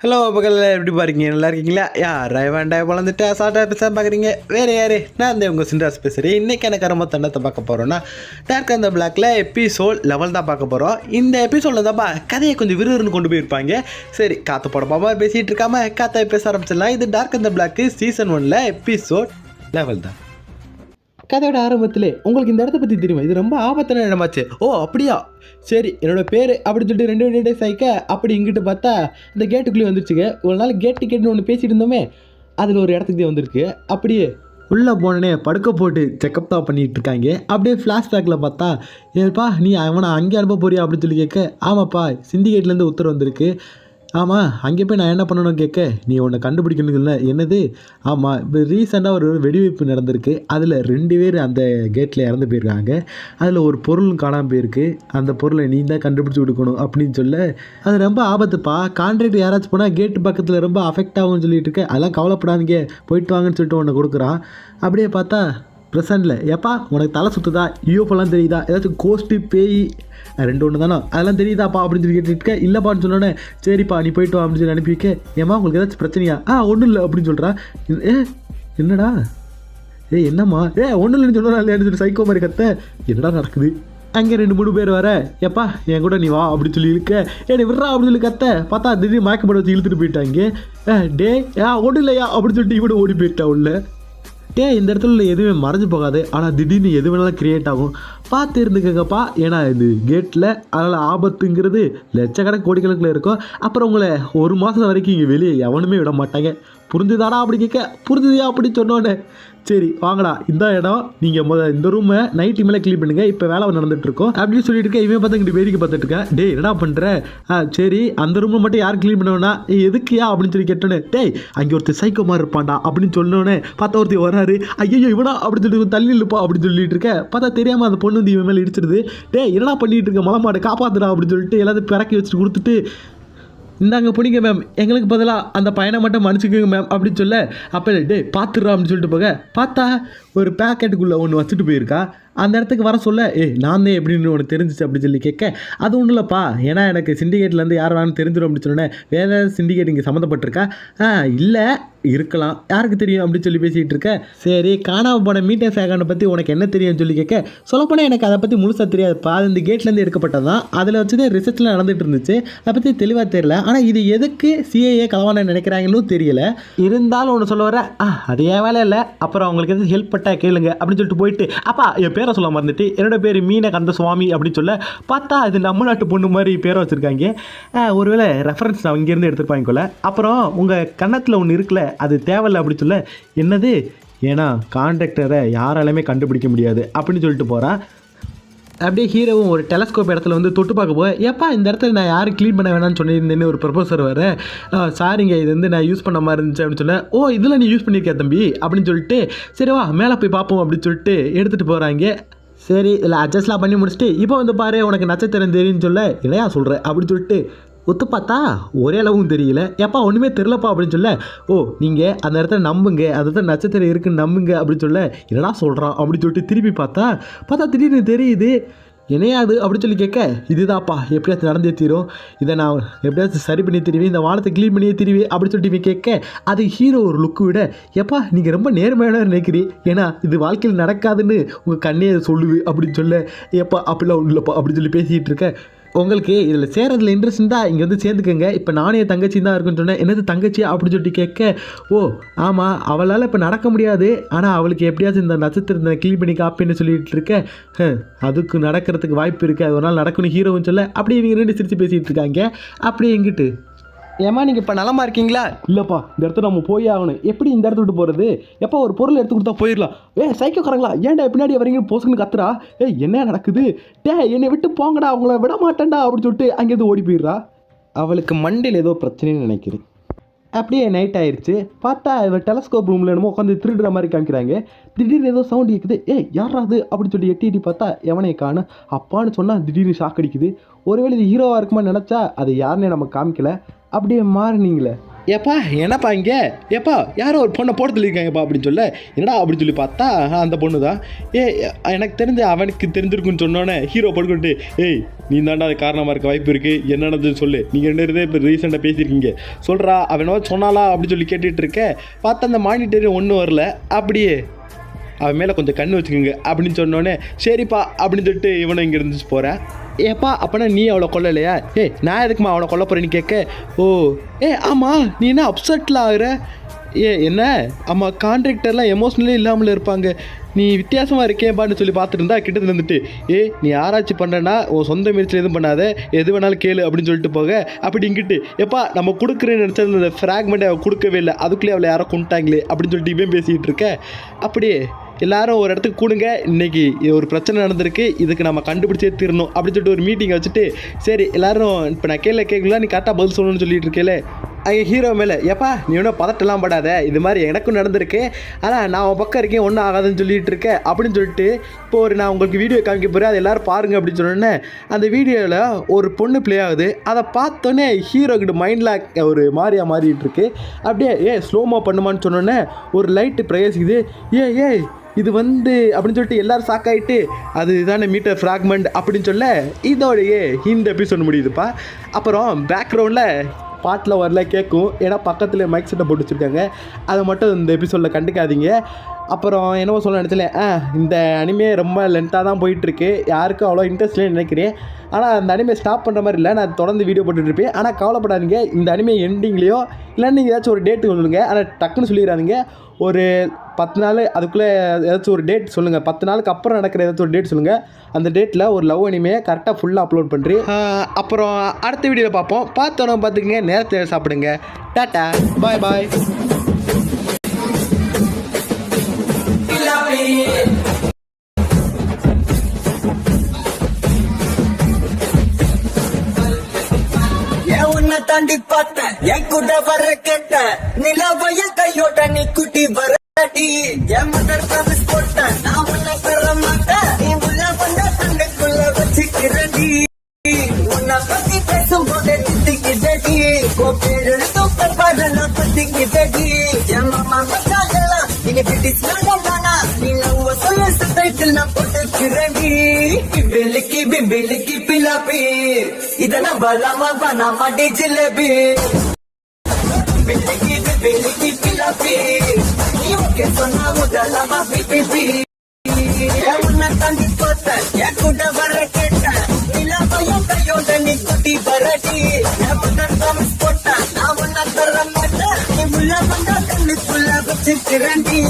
Hello மக்கள் எப்படி பாருங்க, நல்லா இருக்கீங்களா? யார் வேண்டாம் வளர்ந்துட்டு சாட்டாக பேச பார்க்குறீங்க? வேறு யார்? நான் அந்த உங்கள் சின்ராஸ் பேசுகிறேன். இன்றைக்கி எனக்கு ரொம்ப தண்டத்தை பார்க்க போகிறோன்னா டார்க் அந்த பிளாக்ல எபிசோட் லெவல் தான் பார்க்க போகிறோம். இந்த எபிசோடில் தான்ப்பா கதையை கொஞ்சம் விறுவிறுன்னு கொண்டு போயிருப்பாங்க. சரி, காற்று போடப்பாமா பேசிகிட்டு இருக்காம காற்றை பேச ஆரம்பிச்சிடலாம். இது டார்க் அந்த பிளாக்கு சீசன் 1 எபிசோட் லெவல் தான். கதையோட ஆரம்பத்திலே உங்களுக்கு இந்த இடத்த பற்றி தெரியுமா? இது ரொம்ப ஆபத்தான இடமாச்சு. ஓ அப்படியா, சரி என்னோடய பேர் அப்படின்னு சொல்லிட்டு 2 டேஸ் ஆயிக்க அப்படி இங்கிட்டு பார்த்தா இந்த கேட்டுக்குள்ளேயே வந்துருச்சுங்க. ஒரு நாள் கேட்டுன்னு ஒன்று பேசிட்டு இருந்தோமே, அதில் ஒரு இடத்துக்கு வந்துருக்கு. அப்படியே உள்ளே போனே படுக்க போட்டு செக்கப் தான் பண்ணிகிட்டு இருக்காங்க. அப்படியே ஃப்ளாஷ்பேக்கில் பார்த்தா, ஏப்பா நீ அவனை அங்கே அனுப்ப போறியா அப்படின்னு சொல்லி கேட்க, ஆமாப்பா சிண்டிகேட்லேருந்து உத்தரவு வந்திருக்கு. ஆமாம், அங்கே போய் நான் என்ன பண்ணணும்னு கேட்க, நீ உன்னை கண்டுபிடிக்கணும் இல்லை என்னது? ஆமாம், இப்போ ரீசெண்டாக ஒரு வெடிவைப்பு நடந்திருக்கு. அதில் 2 பேர் அந்த கேட்டில் இறந்து போயிருக்காங்க. அதில் ஒரு பொருளும் காணாமல் போயிருக்கு. அந்த பொருளை நீ தான் கண்டுபிடிச்சி கொடுக்கணும் அப்படின்னு சொல்ல, அது ரொம்ப ஆபத்துப்பா. கான்ட்ராக்ட் யாராச்சும் போனால் கேட்டு பக்கத்தில் ரொம்ப அஃபெக்ட் ஆகும்னு சொல்லிட்டு இருக்க. அதெல்லாம் கவலைப்படாதீங்க, போயிட்டு வாங்கன்னு சொல்லிட்டு ஒன்று கொடுக்குறான். அப்படியே பார்த்தா ப்ரெசண்டில், ஏப்பா உனக்கு தலை சுற்றுதா, யூஎஃப்ஓலாம் தெரியுதா, ஏதாச்சும் கோஸ்ட்டு பேய் 2 ஒன்று தானே அதெல்லாம் தெரியுதாப்பா அப்படின்னு சொல்லி கேட்டுருக்க. இல்லைப்பான்னு சொன்னோன்னே, சரிப்பா நீ போயிட்டு வா அப்படின்னு சொல்லி அனுப்பி வைக்க. ஏம்மா உங்களுக்கு ஏதாச்சும் பிரச்சனையா? ஒன்றும் இல்லை அப்படின்னு சொல்கிறான். என்னடா என்னம்மா ஒன்றும் இல்லைன்னு சொன்னா இல்லையான்னு சொல்லி சைக்கோ மாதிரி கத்த. என்னடா நடக்குது? அங்கே 2-3 பேர் வர, எப்பா என் கூட நீ வா அப்படின்னு சொல்லி இருக்க. நீ விட்றா அப்படின்னு சொல்லி கத்த. பார்த்தா திடீர்னு மயக்கப்பட வச்சு இழுத்துட்டு போயிட்டாங்க. டே ஒன்றும் இல்லையா அப்படின்னு சொல்லிட்டு இவனு ஓடி போயிட்டா உள்ள. இந்த இடத்துல எதுவுமே மறைஞ்சு போகாது, ஆனால் திடீர்னு எது வேணாலும் க்ரியேட் ஆகும். பார்த்து இருந்துக்கங்கப்பா, ஏன்னா இது கேட்டில் அதனால் ஆபத்துங்கிறது லட்சக்கணக்கு கோடிக்கணக்கில் இருக்கும். அப்புறம் உங்களை 1 மாதம் வரைக்கும் இங்கே வெளியே எவனுமே விட மாட்டாங்க. புரிஞ்சுதாடா அப்படி கேட்க. புரிஞ்சுதியா அப்படின்னு சொன்னோன்னே, சரி வாங்கடா இந்த இடம், நீங்கள் இந்த ரூமை நைட்டு மேலே க்ளீன் பண்ணுங்கள், இப்போ வேலை நடந்துகிட்ருக்கோம் அப்படின்னு சொல்லிட்டு இருக்கேன். இவன் பார்த்தா இங்கிட்டு வேடிக்கை பார்த்துட்டு இருக்கேன். டே என்னடா பண்ணுற? சரி அந்த ரூமில் மட்டும் யார் க்ளீன் பண்ணுவேன்னா எதுக்குயா அப்படின்னு சொல்லி கேட்டோன்னே, அங்கே ஒருத்தர் சைக்கோ மாதிரி இருப்பான்டா அப்படின்னு சொன்னோன்னே பார்த்தா ஒருத்தர் வராரு. ஐயோ இவனா அப்படின்னு சொல்லி தள்ளி இல்லைப்பா அப்படின்னு சொல்லிட்டு இருக்கேன். பார்த்தா தெரியாமல் அந்த பொண்ணு வந்து இவன் மேலே இடிச்சிடுது. என்னடா பண்ணிட்டு இருக்க, மலை மாடு காப்பாற்றுடா அப்படின்னு சொல்லிட்டு எல்லாத்தையும் பிறக்கி வச்சுட்டு கொடுத்துட்டு, இந்தாங்க பிடிங்க மேம், எங்களுக்கு பதிலாக அந்த பையனை மட்டும் மன்னிச்சுக்கோங்க மேம் அப்படின்னு சொல்ல, அப்போ பார்த்துடுறா அப்படின்னு சொல்லிட்டு போக, பார்த்தா ஒரு பேக்கெட்டுக்குள்ளே ஒன்று வச்சுட்டு போயிருக்கா. அந்த இடத்துக்கு வர சொல்ல, நான் தான் எப்படின்னு உனக்கு தெரிஞ்சிச்சு அப்படின்னு சொல்லி கேட்க, அது ஒன்றும் இல்லைப்பா, ஏன்னா எனக்கு சிண்டிகேட்லேருந்து யார் வேணாலும் தெரிஞ்சிடும் அப்படின்னு சொன்னேன். வேறு சிண்டிகேட் இங்கே சம்மந்தப்பட்டிருக்கா? இல்லை இருக்கலாம், யாருக்கு தெரியும் அப்படின்னு சொல்லி பேசிகிட்டு இருக்க. சரி காணாமல் போன மீட்டர் சேகனை பற்றி உனக்கு என்ன தெரியும்னு சொல்லி கேட்க, சொல்லப்போனால் எனக்கு அதை பற்றி முழுசாக தெரியாதுப்பா, அது இந்த கேட்லேருந்து எடுக்கப்பட்டது தான், அதில் வச்சுதான் ரிசர்ச்லாம் நடந்துகிட்டு இருந்துச்சு, அதை பற்றி தெளிவாக தெரியல. ஆனால் இது எதுக்கு சிஏஏ கலவான நினைக்கிறாங்கன்னு தெரியல. இருந்தாலும் ஒன்று சொல்ல வர, அது ஏன் வேலை இல்லை, அப்புறம் அவங்களுக்கு எது ஹெல்ப் பட்டா கேளுங்க அப்படின்னு சொல்லிட்டு போயிட்டு, அப்பா என் பேரை சொல்ல மறந்துட்டு, என்னோட பேர் மீனகந்த சுவாமி அப்படின்னு சொல்ல, பார்த்தா இது நம்ம நாட்டு பொண்ணு மாதிரி பேரை வச்சுருக்காங்க. ஒருவேளை ரெஃபரன்ஸ் நான் இங்கேருந்து எடுத்துருப்பாங்க போல. அப்புறம் உங்கள் கன்னத்தில் ஒன்று இருக்குல்ல, அது தேவையில்லை அப்படி சொல்ல, என்னது? ஏன்னா கான்ட்ராக்டரை யாராலுமே கண்டுபிடிக்க முடியாது அப்படின்னு சொல்லிட்டு போகிறான். அப்படியே ஹீரோவும் ஒரு டெலஸ்கோப் இடத்துல வந்து தொட்டு பார்க்க போய், ஏப்பா இந்த இடத்துல நான் யாரும் க்ளீன் பண்ண வேணாம்னு சொன்னிருந்தேன்னு ஒரு ப்ரொபோசர் வர. சாரிங்க இது வந்து நான் யூஸ் பண்ண மாதிரி இருந்துச்சு அப்படின்னு சொல்ல, இதில் நீ யூஸ் பண்ணியிருக்க தம்பி அப்படின்னு சொல்லிட்டு, சரி வா மேலே போய் பார்ப்போம் அப்படின்னு சொல்லிட்டு எடுத்துகிட்டு போகிறாங்க. சரி இதில் அட்ஜஸ்ட்லாம் பண்ணி முடிச்சுட்டு, இப்போ வந்து பாரு உனக்கு நட்சத்திரம் தெரியும்னு சொல்ல, இல்லையா சொல்கிறேன் அப்படின்னு சொல்லிட்டு ஒத்து பார்த்தா ஒரே அளவும் தெரியல. எப்பா ஒன்றுமே தெரிலப்பா அப்படின்னு சொல்ல, நீங்கள் அந்த இடத்துல நம்புங்க, அதுதான் நட்சத்திரம் இருக்குன்னு நம்புங்க அப்படின்னு சொல்ல, என்னடா சொல்கிறான் அப்படின்னு சொல்லிட்டு திருப்பி பார்த்தா திடீர்னு தெரியுது. என்னையாது அப்படின்னு சொல்லி கேட்க, இதுதான்ப்பா எப்படியாச்சும் நடந்தே தீரும், இதை நான் எப்படியாச்சும் சரி பண்ணி தருவேன், இந்த வானத்தை க்ளீன் பண்ணியே தருவேன் அப்படின்னு சொல்லிட்டு கேட்க, அது ஹீரோ ஒரு லுக்கு விட, எப்பா நீங்கள் ரொம்ப நேர்மையான நினைக்கிறீ, ஏன்னா இது வாழ்க்கையில் நடக்காதுன்னு உங்கள் கண்ணே அதை சொல்லுது அப்படின்னு சொல்ல, எப்பா அப்படிலாம் ஒன்றும் இல்லைப்பா அப்படின்னு சொல்லி பேசிகிட்டு இருக்கேன். உங்களுக்கு இதில் சேரதில் இன்ட்ரெஸ்ட் இருந்தால் இங்கே வந்து சேர்ந்துக்கங்க, இப்போ நானே தங்கச்சி தான் இருக்குன்னு சொன்னேன். என்னது தங்கச்சி அப்படின்னு சொல்லிட்டு கேட்க, ஆமாம் அவளால் இப்போ நடக்க முடியாது, ஆனால் அவளுக்கு எப்படியாச்சும் இந்த நட்சத்திரத்தை க்ளீன் பண்ணி காப்பின்னு சொல்லிட்டு இருக்க, அதுக்கு நடக்கிறதுக்கு வாய்ப்பு இருக்குது, அது ஒரு நாள் நடக்கணும் ஹீரோன்னு சொல்ல, அப்படியே இவங்க 2 சிரித்து பேசிகிட்டு இருக்காங்க. அப்படியே எங்கிட்டு, ஏமா நீங்கள் இப்போ நலமா இருக்கீங்களா? இல்லைப்பா இந்த இடத்துல நம்ம போய் ஆகணும். எப்படி இந்த இடத்த விட்டு போகிறது? எப்போ ஒரு பொருள் எடுத்து கொடுத்தா போயிடலாம். சைக்கோக்காரங்களா ஏன்டா பின்னாடி வரீங்க போசுன்னு கத்துறா. என்ன நடக்குது? என்னை விட்டு போங்கடா, அவங்கள விட மாட்டேன்டா அப்படின்னு சொல்லிட்டு அங்கேருந்து ஓடி போயிடுறா. அவளுக்கு மண்டையில் ஏதோ பிரச்சனைன்னு நினைக்கிறேன். அப்படியே நைட் ஆயிடுச்சு. பார்த்தா இவன் டெலஸ்கோப் ரூமில் என்னமோ உட்காந்து திருடுற மாதிரி காமிக்கிறாங்க. திடீர்னு ஏதோ சவுண்ட் கேட்குது. யாராது அப்படின்னு சொல்லி எட்டி பார்த்தா எவனை காணும். அப்பான்னு சொன்னால் திடீர்னு ஷாக் அடிக்குது. ஒருவேளை இது ஹீரோவாக இருக்குமா நினச்சா அது யாருன்னே நம்ம காமிக்கல. அப்படியே மாறினீங்களே. ஏப்பா என்னப்பா இங்கே ஏப்பா யாரோ ஒரு பொண்ணை போட சொல்லியிருக்காங்கப்பா அப்படின்னு சொல்ல, என்னடா அப்படின்னு சொல்லி பார்த்தா அந்த பொண்ணு தான். எனக்கு தெரிஞ்ச அவனுக்கு தெரிஞ்சிருக்குன்னு சொன்னோன்னே ஹீரோ படுக்கிட்டு, ஏய் நீ தாண்டா அது காரணமாக இருக்க வாய்ப்பு இருக்குது, என்னன்னு சொல்லு, நீங்கள் ரெண்டு பேரும் இப்போ ரீசெண்டாக பேசியிருக்கீங்க சொல்கிறா, அவனோ சொன்னாலா அப்படின்னு சொல்லி கேட்டுட்டு இருக்க. பார்த்தா அந்த மானிட்டர் ஒன்றும் வரல. அப்படியே அவன் மேலே கொஞ்சம் கண்ணு வச்சுக்கோங்க அப்படின்னு சொன்னோன்னே சரிப்பா அப்படின்னு சொல்லிட்டு இவனை இங்கே இருந்துச்சு போகிறேன். ஏப்பா அப்போனா நீ அவளை கொல்லலையா? நான் எதுக்குமா அவளை கொல்ல போகிறேன்னு கேட்க, ஓ ஆமாம் நீ என்ன அப்செட்டில் ஆகுற? என்ன ஆமாம் கான்ட்ராக்டர்லாம் எமோஷ்னலே இல்லாமல் இருப்பாங்க, நீ வித்தியாசமாக இருக்கேன்பான்னு சொல்லி பார்த்துட்டு இருந்தா கிட்டத்தில் இருந்துட்டு, நீ ஆராய்ச்சி பண்ணுறேன்னா உன் சொந்த முயற்சியில் எதுவும் பண்ணாத, எது வேணாலும் கேளு அப்படின்னு சொல்லிட்டு போக. அப்படி இங்கிட்டு எப்பா நம்ம கொடுக்குறேன்னு நினச்சது அந்த ஃப்ராக்மெண்ட்டை அவள் கொடுக்கவே இல்லை, அதுக்குள்ளேயே அவளை யாரோ கொண்டுட்டாங்களே அப்படின்னு சொல்லிட்டு இவன் பேசிகிட்டு இருக்க. அப்படியே எல்லாரும் ஒரு இடத்துக்கு கூடுங்க, இன்றைக்கி ஒரு பிரச்சனை நடந்திருக்கு, இதுக்கு நம்ம கண்டுபிடிச்சே தீரணும் அப்படின்னு சொல்லிட்டு ஒரு மீட்டிங்கை வச்சுட்டு, சரி எல்லோரும் இப்போ நான் கேட்கலாம் நீ கரெக்டாக பதில் சொல்லணும்னு சொல்லிட்டு இருக்கேலே. அங்கே ஹீரோ மேலே, ஏப்பா நீ ஒன்றும் பதட்டெல்லாம் படாத, இது மாதிரி எனக்கும் நடந்திருக்கு, ஆனால் நான் உன் பக்கம் இருக்கேன் ஒன்றும் ஆகாதுன்னு சொல்லிட்டு இருக்கேன் அப்படின்னு சொல்லிட்டு இப்போ நான் உங்களுக்கு வீடியோ காமிக்க போகிறேன், அதை எல்லோரும் பாருங்கள் அப்படின்னு சொன்னோன்னே அந்த வீடியோவில் ஒரு பொண்ணு ப்ளே ஆகுது. அதை பார்த்தோன்னே ஹீரோக்கிட்ட மைண்டில் ஒரு மாதிரியாக மாறிட்டு இருக்கு. அப்படியே ஸ்லோமோ பண்ணுமான்னு சொன்னோன்னே ஒரு லைட்டு பிரவேசிக்குது. இது அப்படின்னு சொல்லிட்டு எல்லோரும் ஷாக்காயிட்டு, அது இதான மீட்டர் ஃப்ராக்மெண்ட் அப்படின்னு சொல்ல இதோடையே இந்த எபிசோட் முடியுதுப்பா. அப்புறம் பேக்ரவுண்டில் பாட்டில் வரல கேட்கும், ஏன்னா பக்கத்தில் மைக் செட்டை போட்டு வச்சுருக்காங்க, அதை மட்டும் இந்த எபிசோடில் கண்டுக்காதீங்க. அப்புறம் என்னவோ சொல்ல நினச்சல, இந்த அனிமே ரொம்ப லென்த்தாக தான் போயிட்டுருக்கு, யாருக்கும் அவ்வளோ இன்ட்ரெஸ்ட்லேன்னு நினைக்கிறேன். ஆனால் அந்த அனிமே ஸ்டாப் பண்ணுற மாதிரி இல்லை, நான் தொடர்ந்து வீடியோ போட்டுட்ருப்பேன். ஆனால் கவலைப்படாதீங்க, இந்த அனிமே எண்டிங்லேயோ இல்லைன்னு நீங்கள் ஏதாச்சும் ஒரு டேட்டு சொல்லுங்கள், ஆனால் டக்குன்னு சொல்லிடுறாதீங்க. ஒரு 10 நாள் அதுக்குள்ளே ஏதாச்சும் ஒரு டேட் சொல்லுங்கள், 10 நாளுக்கு அப்புறம் நடக்கிற ஏதாச்சும் ஒரு டேட் சொல்லுங்கள். அந்த டேட்டில் ஒரு லவ் அனிமையை கரெக்டாக ஃபுல்லாக அப்லோட் பண்ணுறேன். அப்புறம் அடுத்த வீடியோவில் பார்ப்போம். பார்த்தோன்னா பார்த்துக்குங்க, நேரத்தில் சாப்பிடுங்க. டாட்டா பாய் பாய். தாண்டி பார்த்தேன் என் கூட வர கேட்ட நிலவைய கையோட நீ குட்டி வரடி, என் மதர் ப்ராமிஸ் போட்டேன் நான் உன்னை பெற மாட்டேன், நீ உள்ள வந்த தண்டைக்குள்ள வச்சுக்கிறடி, உன்னை பத்தி பேசும்போது திட்டிக்கிட்டடி, கோப்பேடுத்தும் பரவாயில்ல பத்திக்கிட்டடி, என் மாமா மச்சாங்கெல்லாம் நீங்க பிரிட்டிஷ் நாடானா, நீ நம்ம சொல்ல சைட்டில் நான் போட்டுக்கிறடி, பிம்பிலிக்கு பிலாப்பி இதெல்லாம் பலாமா பனாமா டி ஜிலேபி, பிம்பிலிக்கு பிலாப்பி நீ ஓகே சொன்னா முதலாமா பிபி, உன்னை தாண்டி பார்த்தேன் என் கூட வர கேட்டேன் நிலவையும் கையோட நீ குட்டி வரடி, என் மதர் ப்ராமிஸ் போட்டேன் நான் உன்னை தர மாட்டேன், நீ உள்ள வந்தா கண்ணுக்குள்ள வச்சுக்கிறேன்டி.